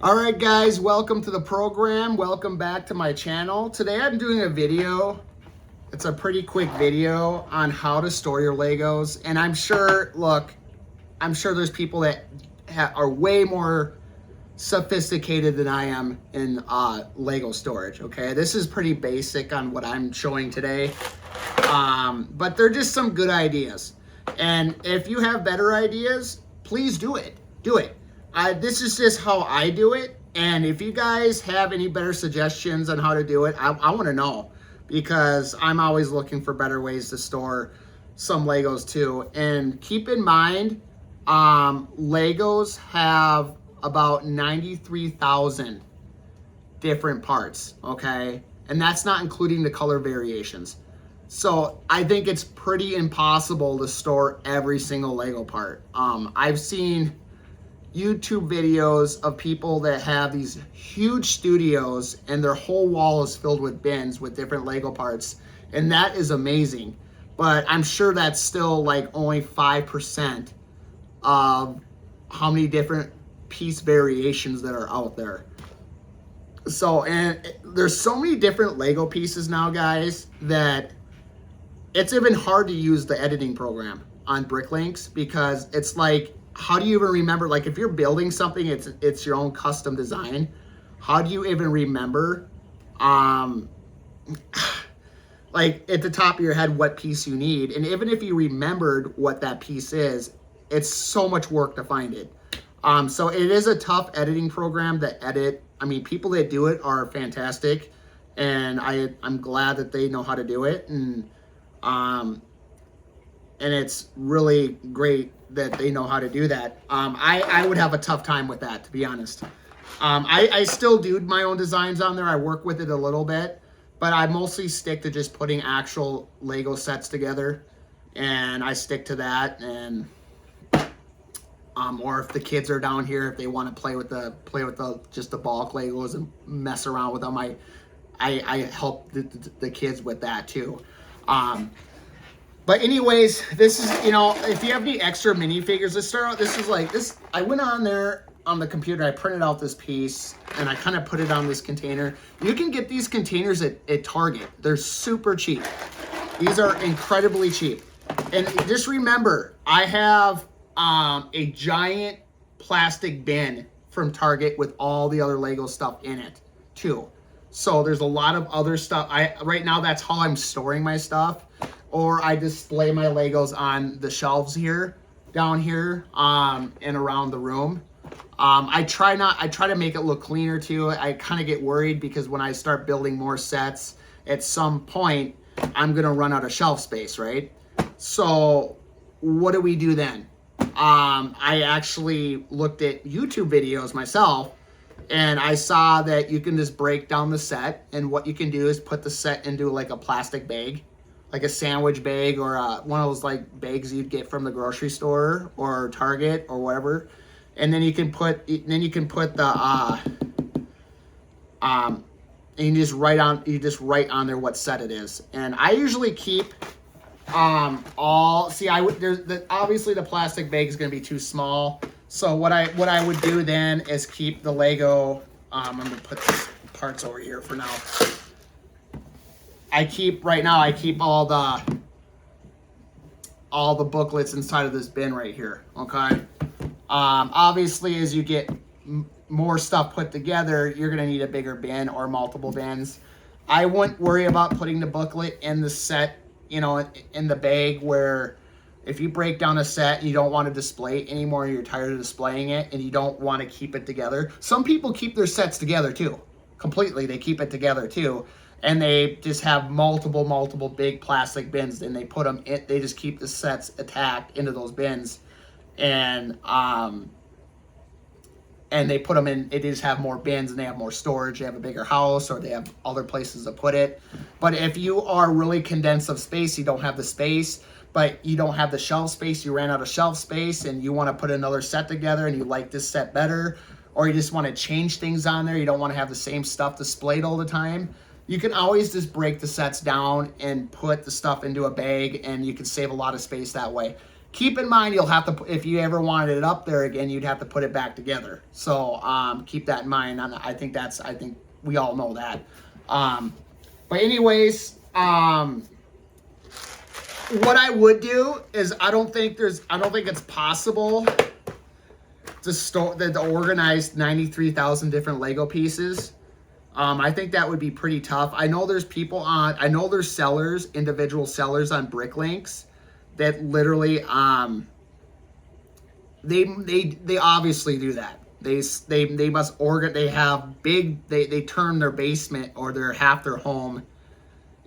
All right, guys, welcome to the program. Welcome back to my channel. Today I'm doing a video. It's a pretty quick video on how to store your Legos. And I'm sure, look, I'm sure there's people that are way more sophisticated than I am in Lego storage, okay? This is pretty basic on what I'm showing today. But they're just some good ideas. And if you have better ideas, please do it. Do it. This is just how I do it. And if you guys have any better suggestions on how to do it, I want to know, because I'm always looking for better ways to store some Legos too. And keep in mind, Legos have about 93,000 different parts, okay? And that's not including the color variations. So I think it's pretty impossible to store every single Lego part. I've seen YouTube videos of people that have these huge studios and their whole wall is filled with bins with different Lego parts, and that is amazing. But I'm sure that's still like only 5% of how many different piece variations that are out there. So, and there's so many different Lego pieces now, guys, that it's even hard to use the editing program on Bricklinks, because it's like, how do you even remember, like if you're building something, it's your own custom design, how do you even remember like at the top of your head what piece you need? And even if you remembered what that piece is, it's so much work to find it. So it is a tough editing program to edit. I mean, people that do it are fantastic, and I'm glad that they know how to do it, and it's really great that they know how to do that. I would have a tough time with that, to be honest. I still do my own designs on there. I work with it a little bit, but I mostly stick to just putting actual Lego sets together, and I stick to that. And or if the kids are down here, if they want to play with just the bulk Legos and mess around with them, I help the kids with that too. But anyways, this is, if you have any extra minifigures, let's start out. This is like this. I went on there on the computer, I printed out this piece, and I kind of put it on this container. You can get these containers at Target. They're super cheap. These are incredibly cheap. And just remember, I have a giant plastic bin from Target with all the other Lego stuff in it too. So there's a lot of other stuff. Right now, that's how I'm storing my stuff. Or I display my Legos on the shelves here, down here, and around the room. I try to make it look cleaner too. I kind of get worried because when I start building more sets, at some point, I'm gonna run out of shelf space, right? So what do we do then? I actually looked at YouTube videos myself, and I saw that you can just break down the set, and what you can do is put the set into like a plastic bag, like a sandwich bag, or one of those like bags you'd get from the grocery store or Target or whatever. And then you can put the and you just write on there what set it is. And I usually keep obviously the plastic bag is going to be too small. So what I would do then is keep the Lego. I'm going to put these parts over here for now. I keep all the booklets inside of this bin right here, okay? Obviously, as you get more stuff put together, you're gonna need a bigger bin or multiple bins. I wouldn't worry about putting the booklet in the set, in the bag, where if you break down a set and you don't want to display it anymore, you're tired of displaying it and you don't want to keep it together. Some people keep their sets together too, completely. They keep it together too. And they just have multiple big plastic bins, and they put them in, they just keep the sets attached into those bins, and they put them in, they just have more bins and they have more storage, they have a bigger house, or they have other places to put it. But if you are really condensed of space, you don't have the space, but you don't have the shelf space, you ran out of shelf space, and you want to put another set together and you like this set better, or you just want to change things on there, you don't want to have the same stuff displayed all the time, you can always just break the sets down and put the stuff into a bag, and you can save a lot of space that way. keep in mind, you'll have to, if you ever wanted it up there again, you'd have to put it back together. So keep that in mind. I think we all know that. But anyways, what I would do is I don't think it's possible to organize 93,000 different Lego pieces. I think that would be pretty tough. I know there's sellers, individual sellers on Bricklinks that literally, they obviously do that. They must they have big, they turn their basement or half their home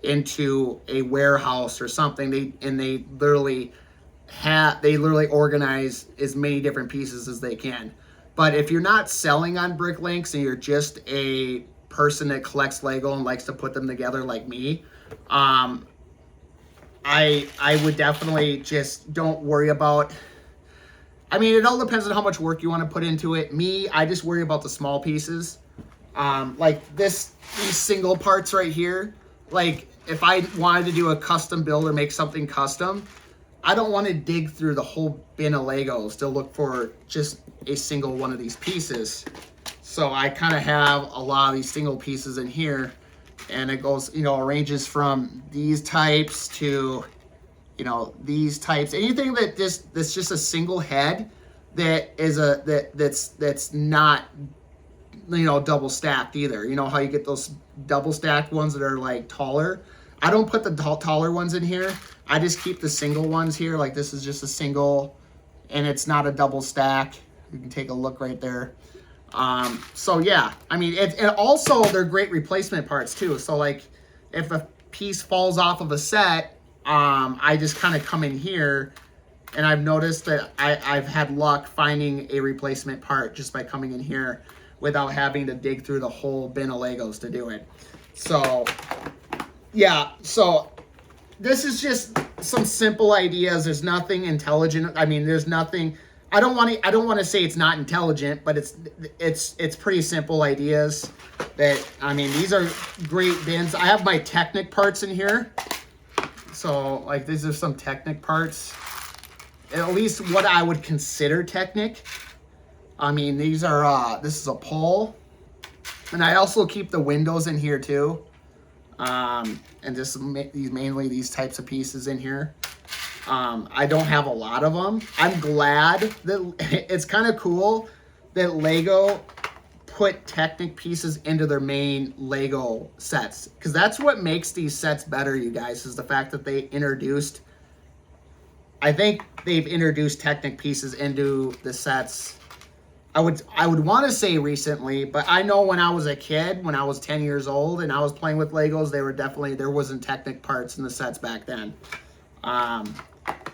into a warehouse or something. They literally organize as many different pieces as they can. But if you're not selling on Bricklinks and you're just a person that collects Lego and likes to put them together like me, I would definitely just don't worry about, I mean, it all depends on how much work you want to put into it. I just worry about the small pieces. Like these single parts right here. Like if I wanted to do a custom build or make something custom, I don't want to dig through the whole bin of Legos to look for just a single one of these pieces. So I kind of have a lot of these single pieces in here, and it goes, it ranges from these types to, these types. Anything that's just a single head that's not, double stacked either. You know how you get those double stacked ones that are like taller? I don't put the taller ones in here. I just keep the single ones here. Like this is just a single, and it's not a double stack. You can take a look right there. So yeah, I mean, and also they're great replacement parts too. So like if a piece falls off of a set, I just kind of come in here, and I've noticed that I've had luck finding a replacement part just by coming in here without having to dig through the whole bin of Legos to do it. So yeah, so this is just some simple ideas. There's nothing intelligent. I mean, there's nothing. I don't want to say it's not intelligent, but it's pretty simple ideas. That, I mean, these are great bins. I have my Technic parts in here. So like these are some Technic parts. At least what I would consider Technic. I mean, these are this is a pole, and I also keep the windows in here too. And just mainly these types of pieces in here. I don't have a lot of them. I'm glad that it's kind of cool that Lego put Technic pieces into their main Lego sets, because that's what makes these sets better, you guys, is the fact that I think they've introduced Technic pieces into the sets. I would want to say recently, but I know when I was a kid, when I was 10 years old and I was playing with Legos, there wasn't Technic parts in the sets back then.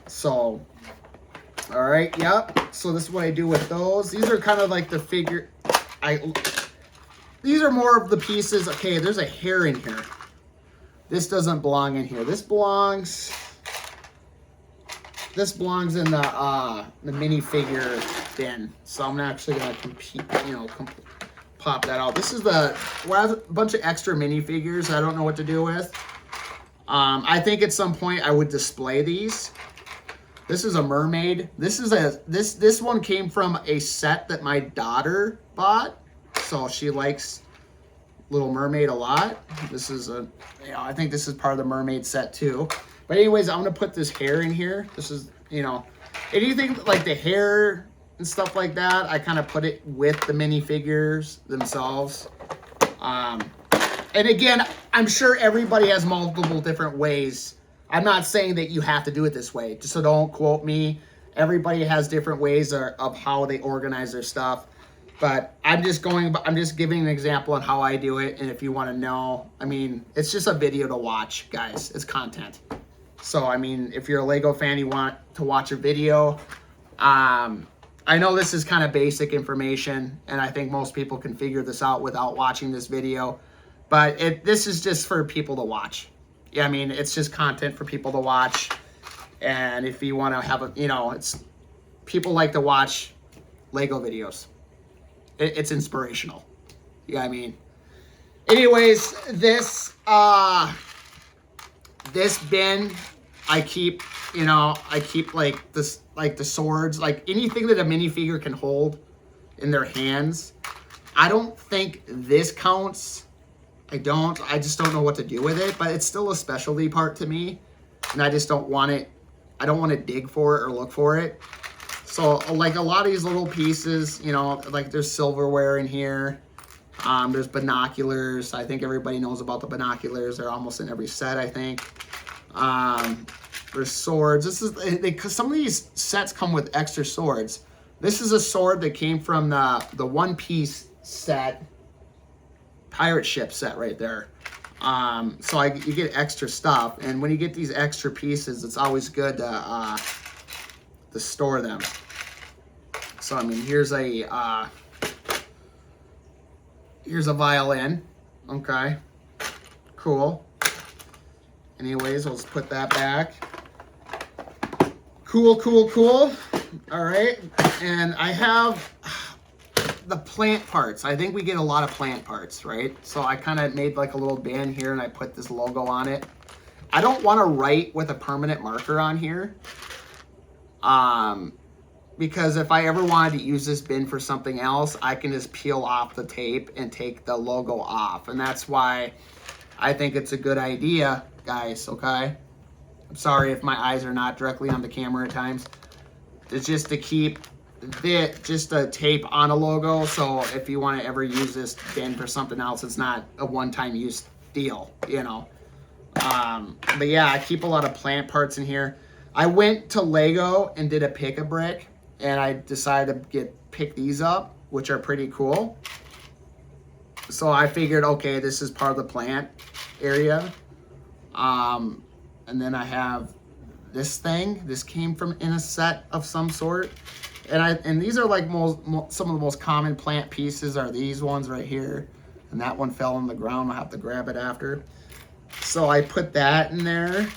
So, all right, yep. So this is what I do with those. These are kind of like the these are more of the pieces. Okay, there's a hair in here. This doesn't belong in here. This belongs in the minifigure bin. So I'm actually gonna pop that out. This is a bunch of extra minifigures I don't know what to do with. I think at some point I would display these. This is a mermaid. This one came from a set that my daughter bought. So she likes Little Mermaid a lot. This is I think this is part of the mermaid set too. But anyways, I'm gonna put this hair in here. This is, anything like the hair and stuff like that, I kind of put it with the minifigures themselves. And again, I'm sure everybody has multiple different ways. I'm not saying that you have to do it this way, just so don't quote me. Everybody has different ways of how they organize their stuff. But I'm just giving an example on how I do it. And if you want to know, I mean, it's just a video to watch, guys. It's content. So, I mean, if you're a Lego fan, you want to watch a video. I know this is kind of basic information, and I think most people can figure this out without watching this video. But this is just for people to watch. Yeah, I mean, it's just content for people to watch. And if you want to have people like to watch Lego videos. It's inspirational. Yeah, I mean. Anyways, this bin, I keep like this like the swords, like anything that a minifigure can hold in their hands. I don't think this counts. I just don't know what to do with it, but it's still a specialty part to me, and I just don't want it. I don't want to dig for it or look for it. So like a lot of these little pieces, you know, like there's silverware in here. There's binoculars. I think everybody knows about the binoculars. They're almost in every set, I think. There's swords. This is because some of these sets come with extra swords. This is a sword that came from the One Piece set, pirate ship set right there. So you get extra stuff, and when you get these extra pieces, it's always good to store them. So I mean, here's a violin. Okay, cool. Anyways, let's put that back. Cool. All right, and I have the plant parts. I think we get a lot of plant parts, right? So I kind of made like a little band here, and I put this logo on it. I don't want to write with a permanent marker on here, because if I ever wanted to use this bin for something else, I can just peel off the tape and take the logo off, and that's why I think it's a good idea, guys. Okay, I'm sorry if my eyes are not directly on the camera at times. It's just to keep just a tape on a logo, so if you want to ever use this bin for something else, it's not a one-time use deal, you know. But yeah, I keep a lot of plant parts in here. I went to Lego and did a pick-a-brick, and I decided to pick these up, which are pretty cool. So I figured, okay, this is part of the plant area. And then I have this thing. This came from in a set of some sort. And these are like some of the most common plant pieces are these ones right here. And that one fell on the ground. I'll have to grab it after. So I put that in there.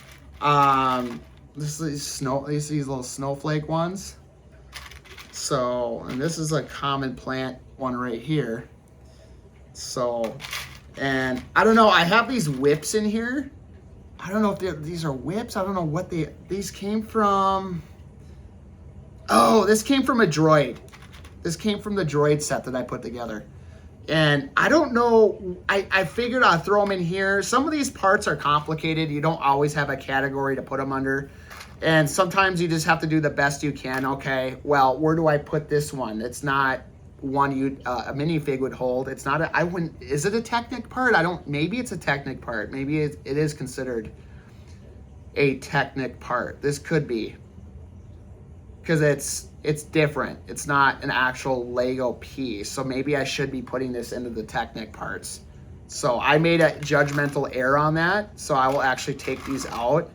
These little snowflake ones. So, and this is a common plant one right here. So, and I don't know, I have these whips in here. I don't know if these are whips. I don't know what these came from. Oh, this came from a droid. This came from the droid set that I put together. And I don't know, I figured I'd throw them in here. Some of these parts are complicated. You don't always have a category to put them under. And sometimes you just have to do the best you can. Okay, well, where do I put this one? It's not one a minifig would hold. It's not is it a Technic part? Maybe it's a Technic part. Maybe it is considered a Technic part. This could be. Because it's different. It's not an actual Lego piece. So maybe I should be putting this into the Technic parts. So I made a judgmental error on that. So I will actually take these out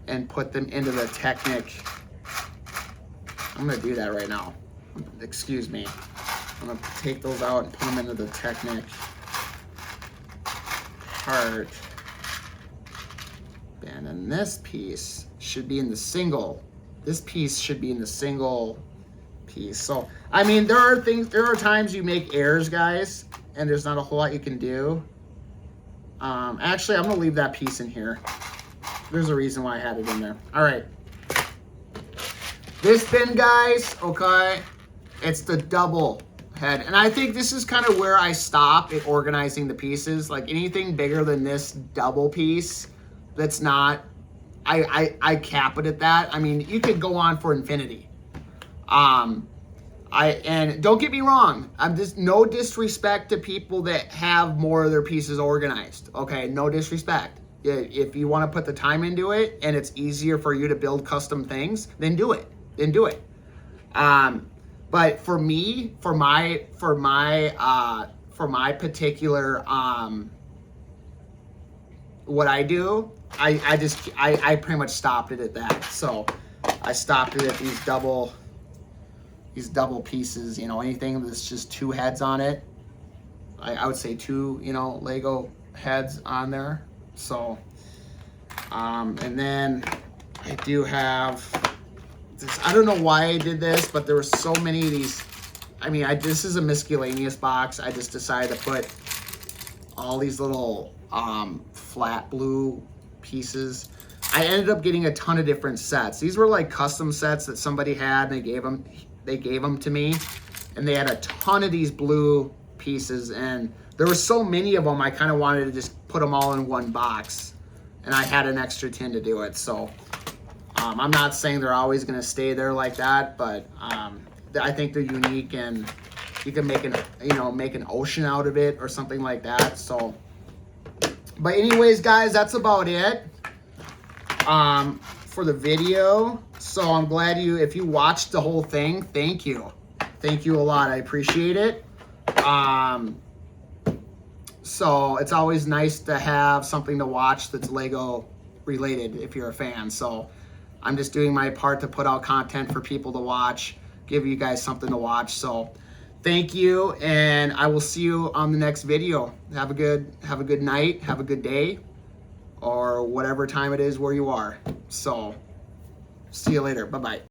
and put them into the Technic. I'm gonna do that right now. Excuse me. I'm gonna take those out and put them into the Technic part. And then this piece should be in the single. This piece should be in the single piece. So, I mean, there are times you make errors, guys, and there's not a whole lot you can do. Actually, I'm gonna leave that piece in here. There's a reason why I had it in there. All right. This bin, guys, okay, it's the double head. And I think this is kind of where I stop at organizing the pieces. Like anything bigger than this double piece, that's not, I cap it at that. I mean, you could go on for infinity. And don't get me wrong, I'm just no disrespect to people that have more of their pieces organized. Okay, no disrespect. If you want to put the time into it and it's easier for you to build custom things, then do it. But for me, for my particular what I do, I pretty much stopped it at that. So I stopped it at these double pieces, you know, anything that's just two heads on it. I would say two, you know, Lego heads on there. So, and then I do have this, I don't know why I did this, but there were so many of these. I mean, this is a miscellaneous box. I just decided to put all these little flat blue pieces. I ended up getting a ton of different sets. These were like custom sets that somebody had, and they gave them to me, and they had a ton of these blue pieces, and there were so many of them, I kind of wanted to just put them all in one box, and I had an extra tin to do it. So I'm not saying they're always going to stay there like that, but I think they're unique, and you can make an ocean out of it or something like that. So, but anyways, guys, that's about it for the video. So I'm glad if you watched the whole thing, thank you a lot. I appreciate it. So it's always nice to have something to watch that's Lego related if you're a fan. So I'm just doing my part to put out content for people to watch, give you guys something to watch. So thank you, and I will see you on the next video. Have a good night, have a good day, or whatever time it is where you are. So see you later. Bye-bye.